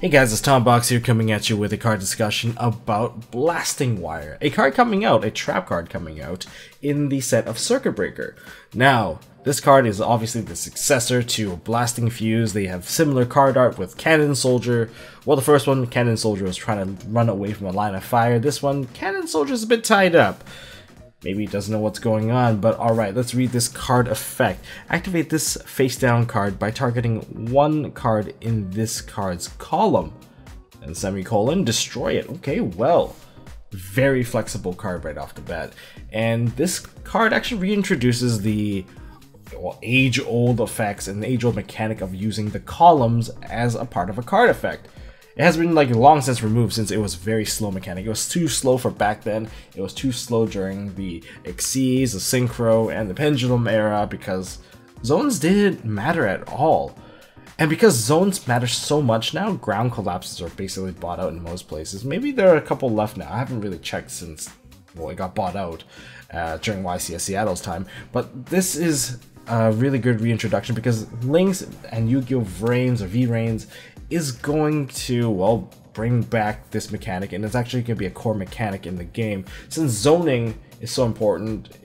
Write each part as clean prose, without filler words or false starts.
Hey guys, it's Tom Box here coming at you with a card discussion about Blasting Wire. A card coming out, a trap card coming out in the set of Circuit Breaker. Now, this card is obviously the successor to Blasting Fuse. They have similar card art with Cannon Soldier. Well, the first one, Cannon Soldier, was trying to run away from a line of fire. This one, Cannon Soldier is a bit tied up. Maybe he doesn't know what's going on, but alright, let's read this card effect. Activate this face down card by targeting one card in this card's column. And semicolon, destroy it. Okay, well, very flexible card right off the bat. And this card actually reintroduces the age-old effects and the age-old mechanic of using the columns as a part of a card effect. It has been long since removed since it was a very slow mechanic. It was too slow for back then. It was too slow during the Xyz, the Synchro, and the Pendulum era because zones didn't matter at all. And because zones matter so much now, ground collapses are basically bought out in most places. Maybe there are a couple left now. I haven't really checked since, well, it got bought out during YCS Seattle's time. But this is a really good reintroduction because Lynx and Yu-Gi-Oh! VRAINS or VRAINS is going to, well, bring back this mechanic, and it's actually going to be a core mechanic in the game. Since zoning is so important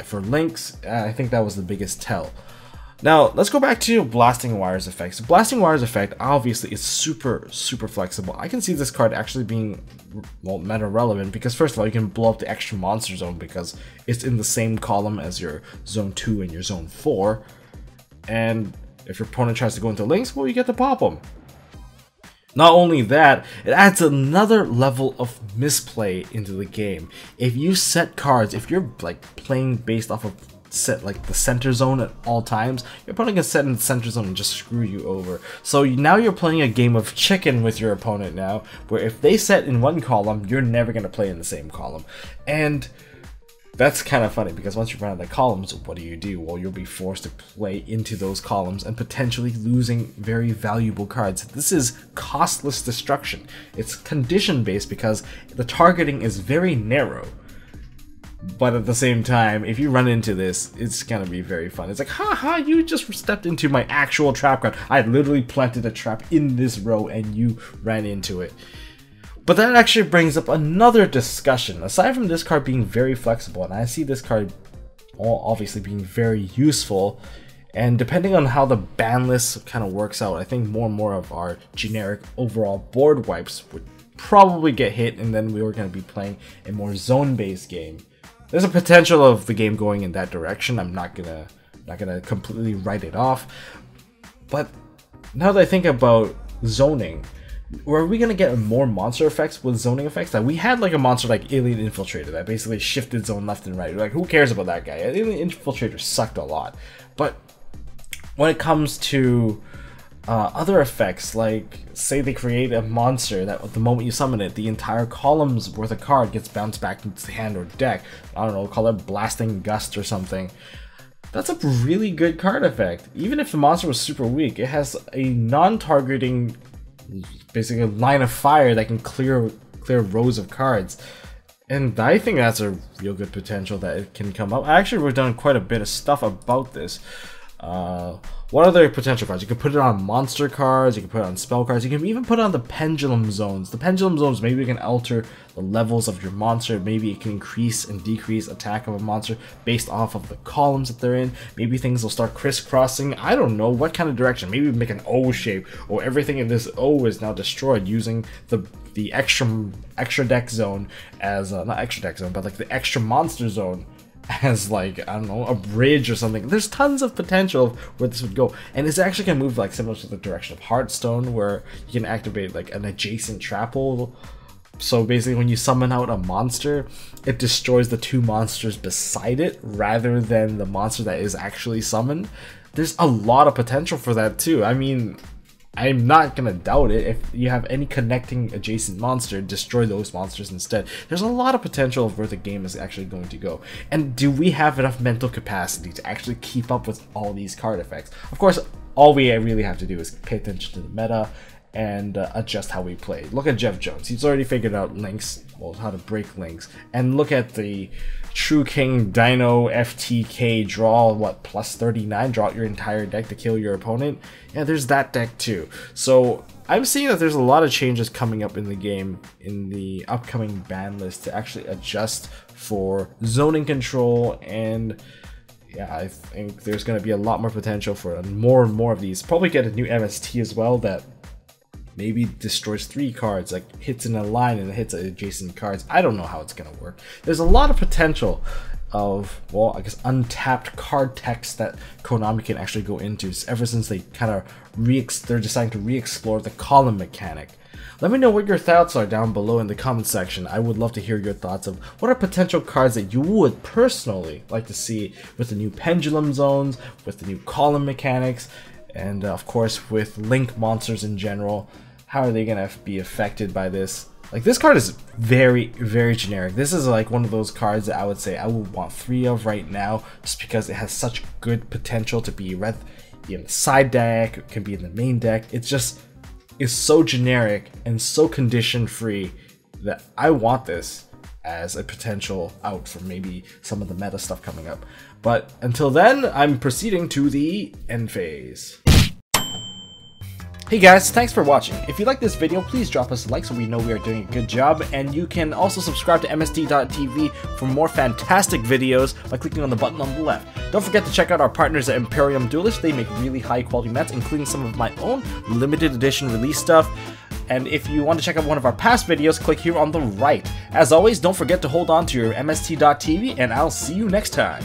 for Lynx, I think that was the biggest tell. Now, let's go back to Blasting Wire's effect. So Blasting Wire's effect obviously is super flexible. I can see this card actually being, well, meta relevant because first of all, you can blow up the extra monster zone because it's in the same column as your zone 2 and your zone 4. And if your opponent tries to go into Lynx, well, you get to pop them. Not only that, it adds another level of misplay into the game. If you set cards, if you're playing based off of set the center zone at all times, your opponent can set in the center zone and just screw you over. So now you're playing a game of chicken with your opponent now, where if they set in one column, you're never going to play in the same column. And that's kind of funny because once you run out of the columns, what do? Well, you'll be forced to play into those columns and potentially losing very valuable cards. This is costless destruction. It's condition based because the targeting is very narrow. But at the same time, if you run into this, it's gonna be very fun. It's like, haha, you just stepped into my actual trap card. I literally planted a trap in this row and you ran into it. But that actually brings up another discussion. Aside from this card being very flexible, and I see this card obviously being very useful, and depending on how the ban list kind of works out, I think more and more of our generic overall board wipes would probably get hit, and then we were going to be playing a more zone-based game. There's a potential of the game going in that direction. I'm not gonna completely write it off. But now that I think about zoning, are we gonna get more monster effects with zoning effects? Like we had a monster like Alien Infiltrator that basically shifted zone left and right. Like who cares about that guy? Alien Infiltrator sucked a lot. But when it comes to other effects, like say they create a monster that at the moment you summon it, the entire column's worth of card gets bounced back into the hand or deck. I don't know, call it Blasting Gust or something. That's a really good card effect. Even if the monster was super weak, it has a non-targeting, basically a line of fire that can clear rows of cards. And I think that's a real good potential that it can come up. Actually, we've done quite a bit of stuff about this. What other potential cards? You can put it on monster cards, you can put it on spell cards, you can even put it on the pendulum zones. The pendulum zones, maybe you can alter the levels of your monster, maybe it can increase and decrease attack of a monster based off of the columns that they're in. Maybe things will start crisscrossing. I don't know what kind of direction. Maybe make an O shape, or everything in this O is now destroyed using the extra deck zone as not extra deck zone, but the extra monster zone as I don't know, a bridge or something. There's tons of potential where this would go, and it's actually gonna move similar to the direction of Hearthstone, where you can activate an adjacent trap hole. So basically when you summon out a monster, it destroys the two monsters beside it rather than the monster that is actually summoned. There's a lot of potential for that too. I mean, I'm not gonna doubt it. If you have any connecting adjacent monster, destroy those monsters instead. There's a lot of potential of where the game is actually going to go. And do we have enough mental capacity to actually keep up with all these card effects? Of course, all we really have to do is pay attention to the meta and adjust how we play. Look at Jeff Jones. He's already figured out Lynx, well, how to break Lynx. And look at the True King Dino FTK draw, what, plus 39? Draw out your entire deck to kill your opponent. Yeah, there's that deck too. So I'm seeing that there's a lot of changes coming up in the game in the upcoming ban list to actually adjust for zoning control, and yeah, I think there's going to be a lot more potential for more and more of these. Probably get a new MST as well that maybe destroys 3 cards, like hits in a line and hits adjacent cards. I don't know how it's going to work. There's a lot of potential of, well, I guess untapped card text that Konami can actually go into ever since they kind of they're deciding to re-explore the column mechanic. Let me know what your thoughts are down below in the comment section. I would love to hear your thoughts of what are potential cards that you would personally like to see with the new pendulum zones, with the new column mechanics, and of course with link monsters in general. How are they gonna be affected by this? Like, this card is very, very generic. This is like one of those cards that I would say I would want 3 of right now, just because it has such good potential to be read in the side deck, it can be in the main deck. It's just is so generic and so condition free that I want this as a potential out for maybe some of the meta stuff coming up. But until then, I'm proceeding to the end phase. Hey guys, thanks for watching. If you like this video, please drop us a like so we know we are doing a good job, and you can also subscribe to MST.TV for more fantastic videos by clicking on the button on the left. Don't forget to check out our partners at Imperium Duelist. They make really high quality mats, including some of my own limited edition release stuff. And if you want to check out one of our past videos, click here on the right. As always, don't forget to hold on to your MST.TV, and I'll see you next time.